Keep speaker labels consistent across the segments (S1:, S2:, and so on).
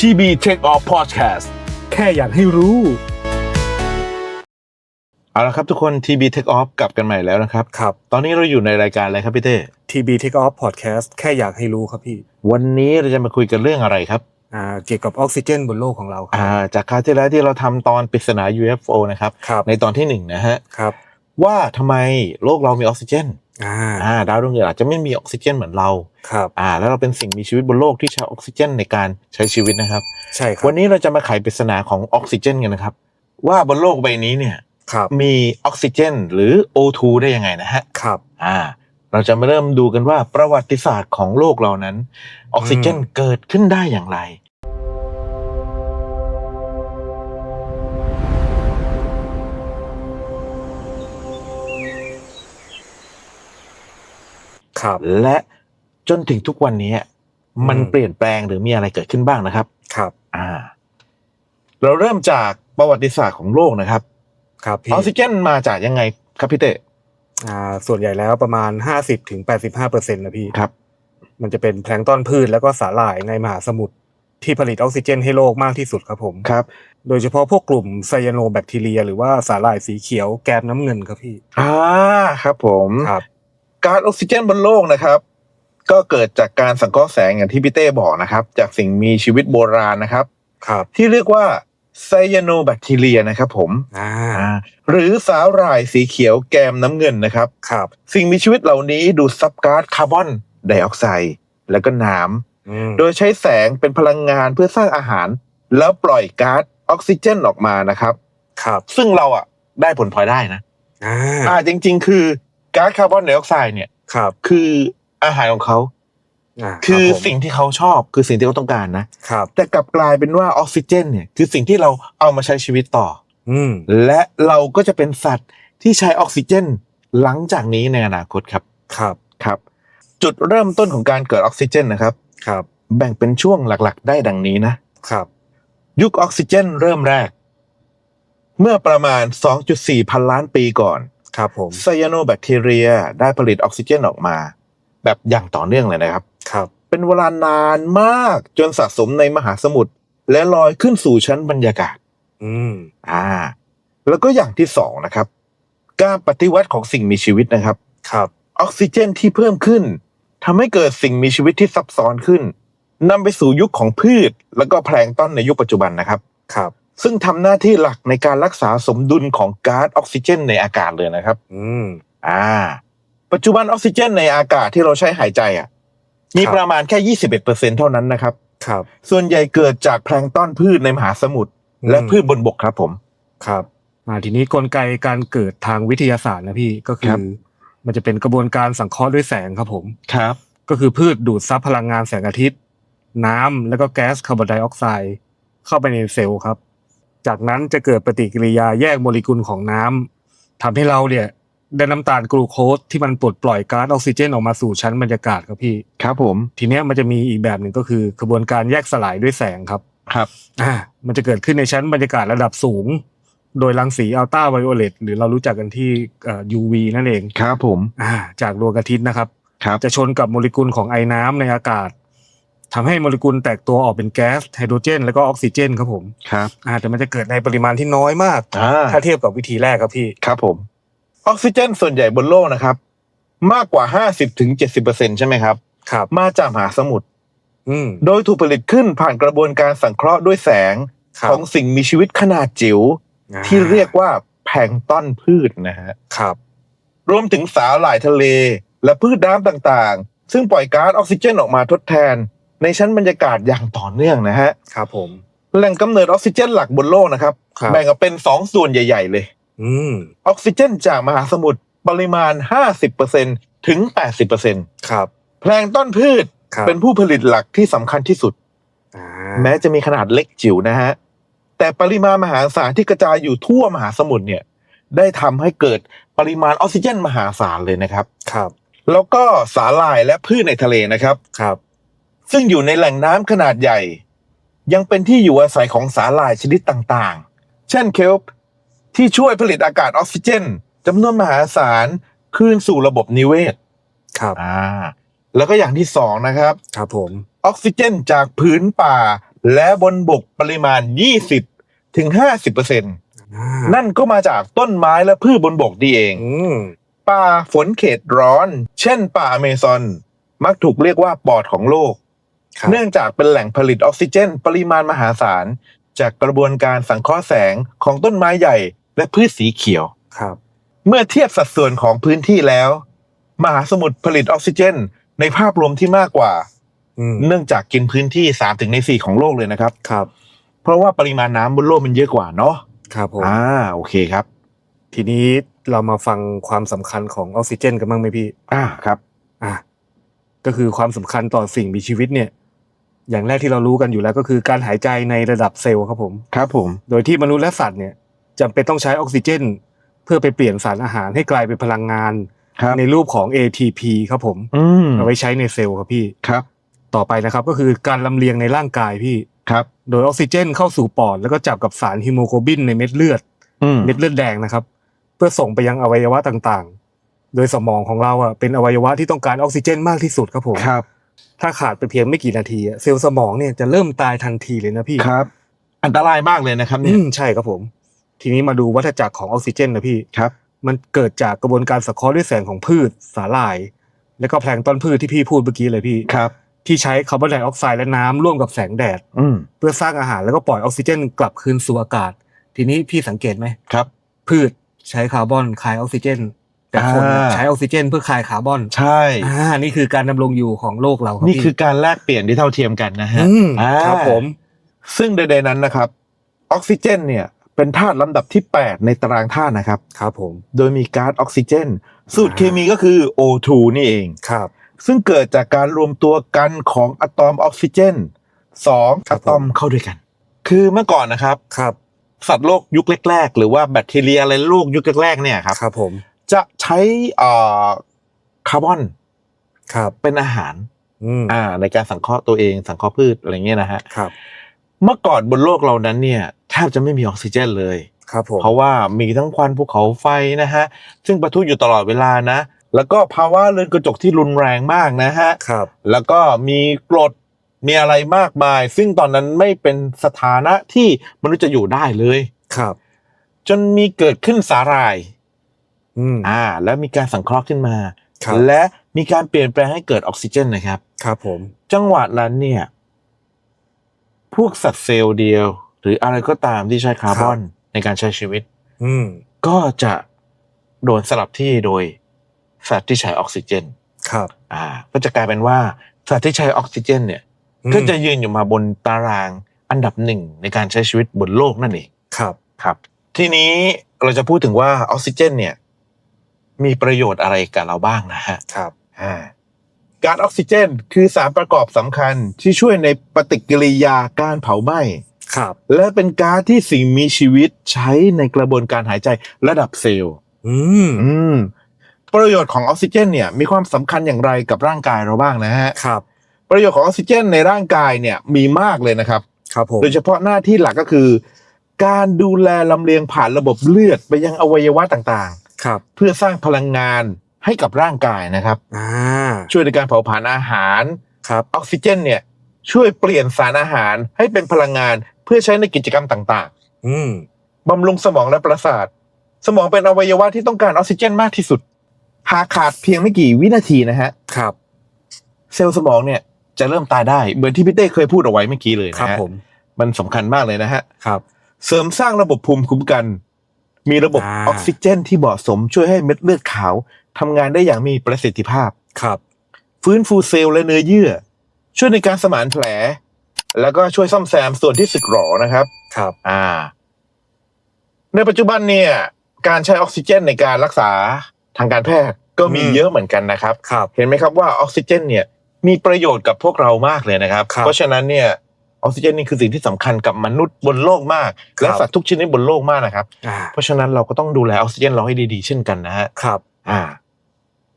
S1: TB Take Off Podcast
S2: แค่อยากให้รู้
S1: เอาละครับทุกคน TB Take Off กลับกันใหม่แล้วนะครับ
S2: ครับ
S1: ตอนนี้เราอยู่ในรายการอะไรครับพี่เต้
S2: TB Take Off Podcast แค่อยากให้รู้ครับพี่
S1: วันนี้เราจะมาคุยกันเรื่องอะไรครับ
S2: เกี่ยวกับออกซิเจนบนโลกของเราครับ
S1: จากคราวที่แล้วที่เราทำตอนปริศนา UFO นะครับในตอนที่1นะฮะ
S2: ครับ
S1: ว่าทำไมโลกเรามีออกซิเจนดาวดวงอื่นอาจจะไม่มีออกซิเจนเหมือนเรา
S2: ครับ
S1: แล้วเราเป็นสิ่งมีชีวิตบนโลกที่ใช้ออกซิเจนในการใช้ชีวิตนะครับ
S2: ใช่ครับ
S1: วันนี้เราจะมาไขปริศนาของออกซิเจนกันนะครับว่าบนโลกใบนี้เนี่ยมีออกซิเจนหรือ O2 ได้ยังไงนะฮะ
S2: ครับ
S1: เราจะมาเริ่มดูกันว่าประวัติศาสตร์ของโลกเรานั้นออกซิเจนเกิดขึ้นได้อย่างไรและจนถึงทุกวันนี้มันเปลี่ยนแปลงหรือมีอะไรเกิดขึ้นบ้างนะครับ
S2: ครับ
S1: เราเริ่มจากประวัติศาสตร์ของโลกนะครับ
S2: ครับ
S1: ออกซิเจนมาจากยังไงครับพี่เต้
S2: ส่วนใหญ่แล้วประมาณ 50-85% นะพี่
S1: ครับ
S2: มันจะเป็นแพลงก์ตอนพืชแล้วก็สาหร่ายในมหาสมุทรที่ผลิตออกซิเจนให้โลกมากที่สุดครับผม
S1: ครับ
S2: โดยเฉพาะพวกกลุ่มไซยาโนแบคทีเรียหรือว่าสาหร่ายสีเขียวแกนน้ำเงินครับพี่
S1: ครับผม
S2: ครับ
S1: ก๊าซออกซิเจนบนโลกนะครับก็เกิดจากการสังเคราะห์แสงอย่างที่พี่เต้บอกนะครับจากสิ่งมีชีวิตโบราณนะครับที่เรียกว่าไซยาโนแบคทีเรียนะครับผมหรือสาหร่ายสีเขียวแกมน้ำเงินนะครับสิ่งมีชีวิตเหล่านี้ดูดซับก๊าซคาร์บอนไดออกไซด์แล้วก็น้ำโดยใช้แสงเป็นพลังงานเพื่อสร้างอาหารแล้วปล่อยก๊าซออกซิเจนออกมานะครับซึ่งเราได้ผลพลอยได้นะจริงๆคือก๊าซคาร์บอนไดออกไซด์เนี่ยคืออาหารของเขาคือสิ่งที่เขาชอบคือสิ่งที่เขาต้องการนะแต่กลับกลายเป็นว่าออกซิเจนเนี่ยคือสิ่งที่เราเอามาใช้ชีวิตต่อและเราก็จะเป็นสัตว์ที่ใช้ออกซิเจนหลังจากนี้ในอนาคตครับจุดเริ่มต้นของการเกิดออกซิเจนนะครับแบ่งเป็นช่วงหลักๆได้ดังนี้นะครับยุคออกซิเจนเริ่มแรกเมื่อประมาณ 2.4 พันล้านปีก่อน
S2: ครับผม
S1: ไซยาโนแบคทีเรียได้ผลิตออกซิเจนออกมาแบบอย่างต่อเนื่องเลยนะครับเป็นเวลานานมากจนสะสมในมหาสมุทรและลอยขึ้นสู่ชั้นบรรยากาศแล้วก็อย่างที่2นะครับการปฏิวัติของสิ่งมีชีวิตนะครับออกซิเจนที่เพิ่มขึ้นทำให้เกิดสิ่งมีชีวิตที่ซับซ้อนขึ้นนำไปสู่ยุคของพืชแล้วก็แพลงก์ตอนในยุคปัจจุบันนะครับซึ่งทำหน้าที่หลักในการรักษาสมดุลของก๊าซออกซิเจนในอากาศเลยนะครับปัจจุบันออกซิเจนในอากาศที่เราใช้หายใจมีประมาณแค่ 21% เท่านั้นนะครับส่วนใหญ่เกิดจากแพลงก์ตอนพืชในมหาสมุทรและพืชบนบกครับผม
S2: ทีนี้กลไกการเกิดทางวิทยาศาสตร์นะพี่ก็คือมันจะเป็นกระบวนการสังเคราะห์ด้วยแสงครับผมก็คือพืชดูดซับพลังงานแสงอาทิตย์น้ำแล้วก็แก๊สคาร์บอนไดออกไซด์เข้าไปในเซลล์ครับจากนั้นจะเกิดปฏิกิริยาแยกโมเลกุลของน้ำทำให้เราเนี่ยได้น้ำตาลกลูโคสที่มันปลดปล่อยก๊าซออกซิเจนออกมาสู่ชั้นบรรยากาศครับพี่
S1: ครับผม
S2: ทีเนี้ยมันจะมีอีกแบบหนึ่งก็คือกระบวนการแยกสลายด้วยแสงครับมันจะเกิดขึ้นในชั้นบรรยากาศระดับสูงโดยรังสีอัลตราไวโอเลตหรือเรารู้จักกันที่UV นั่นเอง
S1: ครับผม
S2: จากดวงอาทิตย์นะครับจะชนกับโมเลกุลของไอน้ำในอากาศทำให้โมเลกุลแตกตัวออกเป็นแก๊สไฮโดรเจนแล้วก็ออกซิเจนครับผมแต่มันจะเกิดในปริมาณที่น้อยมากถ้าเทียบกับวิธีแรกครับพี่
S1: ครับผมออกซิเจนส่วนใหญ่บนโลกนะครับมากกว่า 50-70% ใช่ไหมครับมาจากมหาสมุทรโดยถูกผลิตขึ้นผ่านกระบวนการสังเคราะห์ด้วยแสงของสิ่งมีชีวิตขนาดจิ๋วที่เรียกว่าแพลงก์ตอนพืชนะฮะรวมถึงสาหร่ายทะเลและพืชน้ำต่างๆซึ่งปล่อยก๊าซออกซิเจนออกมาทดแทนในชั้นบรรยากาศอย่างต่อเนื่องนะฮะ
S2: ครับผม
S1: แหล่งกำเนิดออกซิเจนหลักบนโลกนะครับแบ่งออกเป็น2ส่วนใหญ่ๆเลยออกซิเจนจากมหาสมุทรปริมาณ 50% ถึง 80% แพลงก์ตอนพืชเป็นผู้ผลิตหลักที่สำคัญที่สุดแม้จะมีขนาดเล็กจิ๋วนะฮะแต่ปริมาณมหาศาลที่กระจายอยู่ทั่วมหาสมุทรเนี่ยได้ทำให้เกิดปริมาณออกซิเจนมหาศาลเลยนะครับแล้วก็สาหร่ายและพืชในทะเลนะครับซึ่งอยู่ในแหล่งน้ำขนาดใหญ่ยังเป็นที่อยู่อาศัยของสาหร่ายชนิดต่างๆเช่นเคลป์ที่ช่วยผลิตอากาศออกซิเจนจำนวนมหาศาลคืนสู่ระบบนิเวศแล้วก็อย่างที่2นะครับ
S2: ผม
S1: ออกซิเจนจากพื้นป่า และบนบกปริมาณ 20-50% นั่นก็มาจากต้นไม้และพืชบนบกนี่เองป่าฝนเขตร้อนเช่นป่าอเมซอนมักถูกเรียกว่าปอดของโลกเนื่องจากเป็นแหล่งผลิตออกซิเจนปริมาณมหาศาลจากกระบวนการสังเคราะห์แสงของต้นไม้ใหญ่และพืชสีเขียวเมื่อเทียบสัดส่วนของพื้นที่แล้วมหาสมุทรผลิตออกซิเจนในภาพรวมที่มากกว่าเนื่องจากกินพื้นที่3/4ของโลกเลยนะครับเพราะว่าปริมาณน้ำบนโลกมันเยอะกว่าเนาะ
S2: ครับผม
S1: โอเคครับ
S2: ทีนี้เรามาฟังความสำคัญของออกซิเจนกันบ้างไหมพี่
S1: ครับ
S2: ก็คือความสำคัญต่อสิ่งมีชีวิตเนี่ยอย่างแรกที่เรารู้กันอยู่แล้วก็คือการหายใจในระดับเซลล์ครับผมโดยที่มนุษย์และสัตว์เนี่ยจำเป็นต้องใช้ออกซิเจนเพื่อไปเปลี่ยนสารอาหารให้กลายเป็นพลังงานในรูปของ ATP ครับผมเอาไว้ใช้ในเซลล์ครับพี่
S1: ครับ
S2: ต่อไปนะครับก็คือการลำเลียงในร่างกายพี่
S1: ครับ
S2: โดยออกซิเจนเข้าสู่ปอดแล้วก็จับกับสารฮีโมโกลบินในเม็ดเลือดแดงนะครับเพื่อส่งไปยังอวัยวะต่างๆโดยสมองของเราเป็นอวัยวะที่ต้องการออกซิเจนมากที่สุดครับผม
S1: ครับ
S2: ถ้าขาดไปเพียงไม่กี่นาทีเซลล์สมองเนี่ยจะเริ่มตายทันทีเลยนะพี่
S1: ครับอันตรายมากเลยนะครับเนี่ย
S2: ใช่ครับผมทีนี้มาดูวัฏจักรของออกซิเจนนะพี่
S1: ครับ
S2: มันเกิดจากกระบวนการสังเคราะห์ด้วยแสงของพืชสาหร่ายและก็แพลงก์ตอนพืชที่พี่พูดเมื่อกี้เลยพี่
S1: ครับ
S2: ที่ใช้คาร์บอนไดออกไซด์และน้ำร่วมกับแสงแดดเพื่อสร้างอาหารแล้วก็ปล่อยออกซิเจนกลับคืนสู่อากาศทีนี้พี่สังเกตไหม
S1: ครับ
S2: พืชใช้คาร์บอนคายออกซิเจนแต่คนใช้ออกซิเจนเพื่อคายคาร์บอน
S1: ใช่
S2: นี่คือการดำรงอยู่ของโลกเราครับ
S1: นี่คือการแลกเปลี่ยนที่เท่าเทียมกันนะฮะ
S2: ครับผม
S1: ซึ่งใดๆนั้นนะครับออกซิเจนเนี่ยเป็นธาตุลำดับที่8ในตารางธาตุนะครับ
S2: ครับผม
S1: โดยมีก๊าซออกซิเจนสูตรเคมีก็คือ O2 นี่เอง
S2: ครับ
S1: ซึ่งเกิดจากการรวมตัวกันของอะตอมออกซิเจน2อะตอมเข้าด้วยกันคือเมื่อก่อนนะครับสัตว์โลกยุคแรกๆหรือว่าแบคทีเรียอะไรโลกยุคแรกๆเนี่ยครับ
S2: ผม
S1: จะใช้คาร์บอนเป็นอาหารในการสังเคราะห์ตัวเองสังเคราะห์พืชอะไรเงี้ยนะฮะเมื่อก่อนบนโลกเรานั้นเนี่ยแทบจะไม่มีออกซิเจนเลยเพราะว่ามีทั้งควันภูเขาไฟนะฮะซึ่งปะทุอยู่ตลอดเวลานะแล้วก็ภาวะเรือนกระจกที่รุนแรงมากนะฮะแล้วก็มีกรดมีอะไรมากมายซึ่งตอนนั้นไม่เป็นสถานะที่มนุษย์จะอยู่ได้เลยจนมีเกิดขึ้นสาหร่ายแล้วมีการสังเคราะห์ขึ้นมาและมีการเปลี่ยนแปลงให้เกิดออกซิเจนนะครับ
S2: ผม
S1: จังหวะนั้นเนี่ยพวกสัตว์เซลล์เดียวหรืออะไรก็ตามที่ใช้คาร์บอนในการใช้ชีวิตก็จะโดนสลับที่โดยสัตว์ที่ใช้ออกซิเจนก็จะกลายเป็นว่าสัตว์ที่ใช้ออกซิเจนเนี่ยก็จะยืนอยู่มาบนตารางอันดับ1ในการใช้ชีวิตบนโลกนั่นเองครับทีนี้เราจะพูดถึงว่าออกซิเจนเนี่ยมีประโยชน์อะไรกับเราบ้างนะฮะก๊าซออกซิเจนคือสารประกอบสำคัญที่ช่วยในปฏิกิริยาการเผาไหม้และเป็นก๊าซที่สิ่งมีชีวิตใช้ในกระบวนการหายใจระดับเซลล์ประโยชน์ของออกซิเจนเนี่ยมีความสำคัญอย่างไรกับร่างกายเราบ้างนะฮะประโยชน์ของออกซิเจนในร่างกายเนี่ยมีมากเลยนะครับโดยเฉพาะหน้าที่หลักก็คือการดูแลลำเลียงผ่านระบบเลือดไปยังอวัยวะต่างๆเพื่อสร้างพลังงานให้กับร่างกายนะครับช่วยในการเผาผลาญอาหารออกซิเจนเนี่ยช่วยเปลี่ยนสารอาหารให้เป็นพลังงานเพื่อใช้ในกิจกรรมต่างๆบำรุงสมองและประสาทสมองเป็นอวัยวะที่ต้องการออกซิเจนมากที่สุดหากขาดเพียงไม่กี่วินาทีนะฮะเซลล์สมองเนี่ยจะเริ่มตายได้เหมือนที่พี่เต้เคยพูดเอาไว้เมื่อกี้เลยนะฮะมันสำคัญมากเลยนะฮะเสริมสร้างระบบภูมิคุ้มกันมีระบบออกซิเจนที่เหมาะสมช่วยให้เม็ดเลือดขาวทำงานได้อย่างมีประสิทธิภาพฟื้นฟูเซลล์และเนื้อเยื่อช่วยในการสมานแผลแล้วก็ช่วยซ่อมแซมส่วนที่สึกหรอนะครับในปัจจุบันเนี่ยการใช้ออกซิเจนในการรักษาทางการแพทย์ก็มีเยอะเหมือนกันนะครับเห็นไหมครับว่าออกซิเจนเนี่ยมีประโยชน์กับพวกเรามากเลยนะครับเพราะฉะนั้นเนี่ยออกซิเจนนี่คือสิ่งที่สำคัญกับมนุษย์บนโลกมากและสัตว์ทุกชนิดบนโลกมากนะครับเพราะฉะนั้นเราก็ต้องดูแลออกซิเจนเราให้ดีๆเช่นกันนะฮะ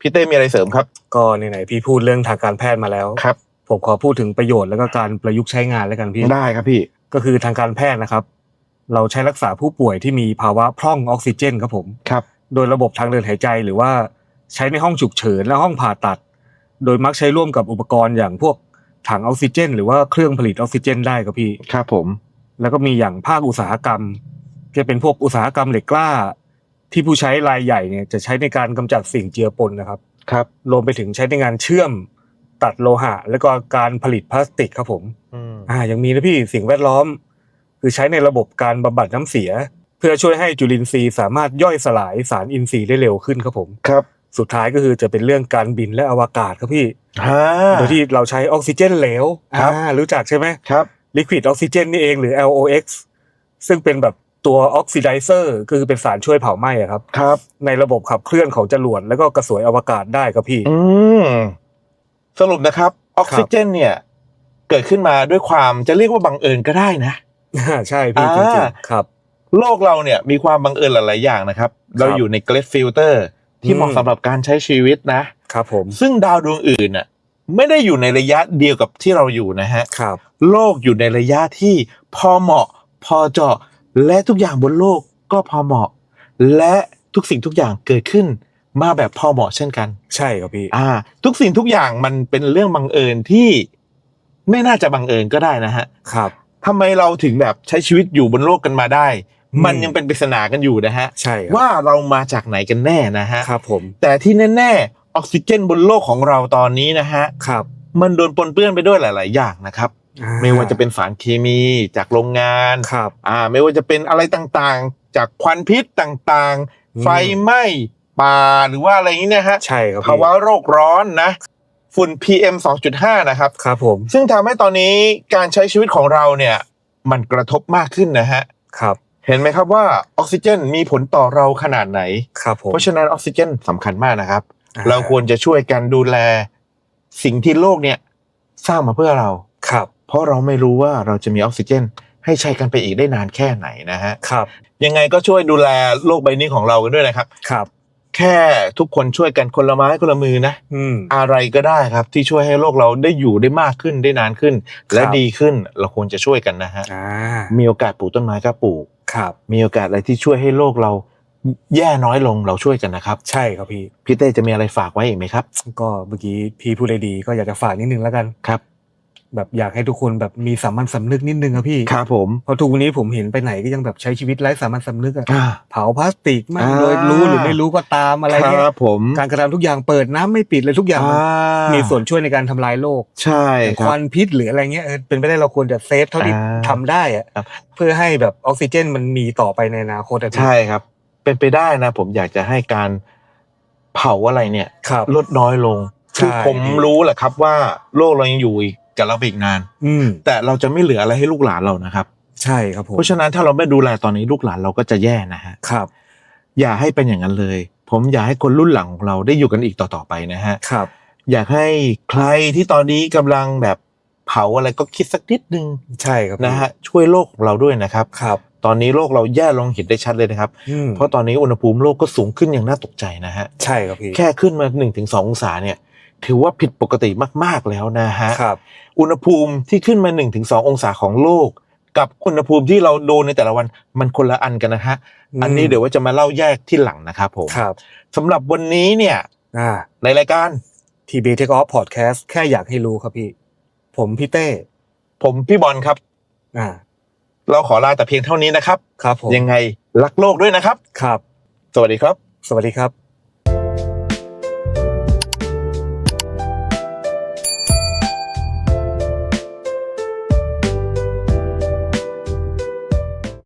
S1: พี่เต้มีอะไรเสริมครับ
S2: ก็ไหนๆพี่พูดเรื่องทางการแพทย์มาแล้ว
S1: ครับ
S2: ผมขอพูดถึงประโยชน์แล้วก็การประยุกต์ใช้งานแล้วกันพี่
S1: ได้ครับพี่
S2: ก็คือทางการแพทย์นะครับเราใช้รักษาผู้ป่วยที่มีภาวะพร่องออกซิเจนครับผมโดยระบบทางเดินหายใจหรือว่าใช้ในห้องฉุกเฉินและห้องผ่าตัดโดยมักใช้ร่วมกับอุปกรณ์อย่างพวก ถังออกซิเจนหรือว่าเครื่องผลิตออกซิเจนได้ครับพี่
S1: ครับผม
S2: แล้วก็มีอย่างภาคอุตสาหกรรมจะเป็นพวกอุตสาหกรรมเหล็กกล้าที่ผู้ใช้รายใหญ่เนี่ยจะใช้ในการกำจัดสิ่งเจือปนนะครับ
S1: ครับ
S2: รวมไปถึงใช้ในงานเชื่อมตัดโลหะแล้วก็การผลิตพลาสติกครับผมยังมีนะพี่สิ่งแวดล้อมคือใช้ในระบบการบำบัดน้ำเสียเพื่อช่วยให้จุลินทรีย์สามารถย่อยสลายสารอินทรีย์ได้เร็วขึ้นครับผม
S1: ครับ
S2: สุดท้ายก็คือจะเป็นเรื่องการบินและอวกาศครับพี่โดยที่เราใช้ออกซิเจนเหลวรู้จักใช่ไหม
S1: ครับ
S2: Liquid Oxygen นี่เองหรือ LOX ซึ่งเป็นแบบตัวออกซิไดเซอร์คือเป็นสารช่วยเผาไหม้ครับในระบบขับเคลื่อนของจรวดแล้วก็กระสวยอวกาศได้ครับพี่
S1: สรุปนะครับออกซิเจนเนี่ยเกิดขึ้นมาด้วยความจะเรียกว่าบังเอิญก็ได้นะ
S2: ใช่พี่จริงๆครับ
S1: โลกเราเนี่ยมีความบังเอิญหลายๆอย่างนะครับเราอยู่ในเกรดฟิลเตอร์ที่เหมาะสำหรับการใช้ชีวิต
S2: นะครับผม
S1: ซึ่งดาวดวงอื่นน่ะไม่ได้อยู่ในระยะเดียวกับที่เราอยู่นะฮะ
S2: ครับ
S1: โลกอยู่ในระยะที่พอเหมาะพอเจาะและทุกอย่างบนโลกก็พอเหมาะและทุกสิ่งทุกอย่างเกิดขึ้นมาแบบพอเหมาะเช่นกัน
S2: ใช่ครับพี่
S1: ทุกสิ่งทุกอย่างมันเป็นเรื่องบังเอิญที่ไม่น่าจะบังเอิญก็ได้นะฮะ
S2: ครับ
S1: ทำไมเราถึงแบบใช้ชีวิตอยู่บนโลกกันมาได้มันยังเป็นปริศนากันอยู่นะฮะ
S2: ใช่
S1: ว่าเรามาจากไหนกันแน่นะฮะ
S2: ครับผม
S1: แต่ที่แน่ๆออกซิเจนบนโลกของเราตอนนี้นะฮะ
S2: ครับ
S1: มันโดนปนเปื้อนไปด้วยหลายๆอย่างนะครับไม่ว่าจะเป็นสารเคมีจากโรงงาน
S2: ครับ
S1: ไม่ว่าจะเป็นอะไรต่างๆจากควันพิษต่างๆไฟไหม้ป่าหรือว่าอะไรอย่างนี้นะฮะ
S2: ใช่ครับ
S1: ภาวะโลกร้อนนะฝุ่น PM 2.5 นะครับ
S2: ครับผม
S1: ซึ่งทำให้ตอนนี้การใช้ชีวิตของเราเนี่ยมันกระทบมากขึ้นนะฮะ
S2: ครับ
S1: เห็นไหมครับว่าออกซิเจนมีผลต่อเราขนาดไหน
S2: ครับผม
S1: เพราะฉะนั้นออกซิเจนสำคัญมากนะครับเราควรจะช่วยกันดูแลสิ่งที่โลกเนี่ยสร้างมาเพื่อเรา
S2: ครับ
S1: เพราะเราไม่รู้ว่าเราจะมีออกซิเจนให้ใช้กันไปอีกได้นานแค่ไหนนะฮะ
S2: ครับ
S1: ยังไงก็ช่วยดูแลโลกใบนี้ของเรากันด้วยนะครับ
S2: ครับ
S1: แค่ทุกคนช่วยกันคนละไม้คนละมือนะอะไรก็ได้ครับที่ช่วยให้โลกเราได้อยู่ได้มากขึ้นได้นานขึ้นและดีขึ้นเราควรจะช่วยกันนะฮะมีโอกาสปลูกต้นไม้ก็ปลูกมีโอกาสอะไรที่ช่วยให้โลกเราแย่น้อยลงเราช่วยกันนะครับ
S2: ใช่ครับ
S1: พี่เต้จะมีอะไรฝากไว้อีกไหมครับ
S2: ก็เมื่อกี้พี่พูดได้ดีก็อยากจะฝากนิดนึงแล้วกัน
S1: ครับ
S2: แบบอยากให้ทุกคนแบบมีสามัญสำนึกนิดนึงครับพี่
S1: ครับผม
S2: เพราะทุกวันนี้ผมเห็นไปไหนก็ยังแบบใช้ชีวิตไร้สามัญสำนึกเผาพลาสติกมั่งโดยรู้หรือไม่รู้ก็ตามอะไรเงี้ย
S1: ครับผม
S2: การกระทำทุกอย่างเปิดน้ำไม่ปิดเลยทุกอย่างมีส่วนช่วยในการทำลายโลก
S1: ใช่
S2: ควันพิษหรืออะไรเงี้ยเป็นไปได้เราควรจะเซฟเท่าที่ทำได้เพื่อให้แบบออกซิเจนมันมีต่อไปในอนาคต
S1: ใช่ครับเป็นไปได้นะผมอยากจะให้การเผาอะไรเนี่ยลดน้อยลงคือผมรู้แหละครับว่าโลกเรายังอยู่อีกกับเราอีกนานแต่เราจะไม่เหลืออะไรให้ลูกหลานเรานะครับ
S2: ใช่ครับผม
S1: เพราะฉะนั้นถ้าเราไม่ดูแลตอนนี้ลูกหลานเราก็จะแย่นะฮะ
S2: ครับ
S1: อย่าให้เป็นอย่างนั้นเลยผมอยากให้คนรุ่นหลังของเราได้อยู่กันอีกต่อไปนะฮะ
S2: ครับ
S1: อยากให้ใครที่ตอนนี้กำลังแบบเผาอะไรก็คิดสักนิดนึง
S2: ใช่ครับ
S1: นะฮะช่วยโลกของเราด้วยนะครับ
S2: ครับ
S1: ตอนนี้โลกเราแย่ลงเห็นได้ชัดเลยนะครับเพราะตอนนี้อุณหภูมิโลกก็สูงขึ้นอย่างน่าตกใจนะฮะ
S2: ใช่ครับพี่
S1: แค่ขึ้นมา 1-2 องศาเนี่ยถือว่าผิดปกติมากๆแล้วนะฮะอุณหภูมิที่ขึ้นมา 1-2 องศาของโลกกับอุณหภูมิที่เราโดนในแต่ละวันมันคนละอันกันนะฮะอันนี้เดี๋ยวว่าจะมาเล่าแยกที่หลังนะครับผมสำหรับวันนี้เนี่ยในรายการ
S2: TB Take Off Podcast แค่อยากให้รู้ครับพี่ผมพี่เต้
S1: ผมพี่บอลครับเราขอลาแต่เพียงเท่านี้นะครับ
S2: ครับผม
S1: ยังไงรักโลกด้วยนะครับ
S2: ครับ
S1: สวัสดีครับ
S2: สวัสดีครับ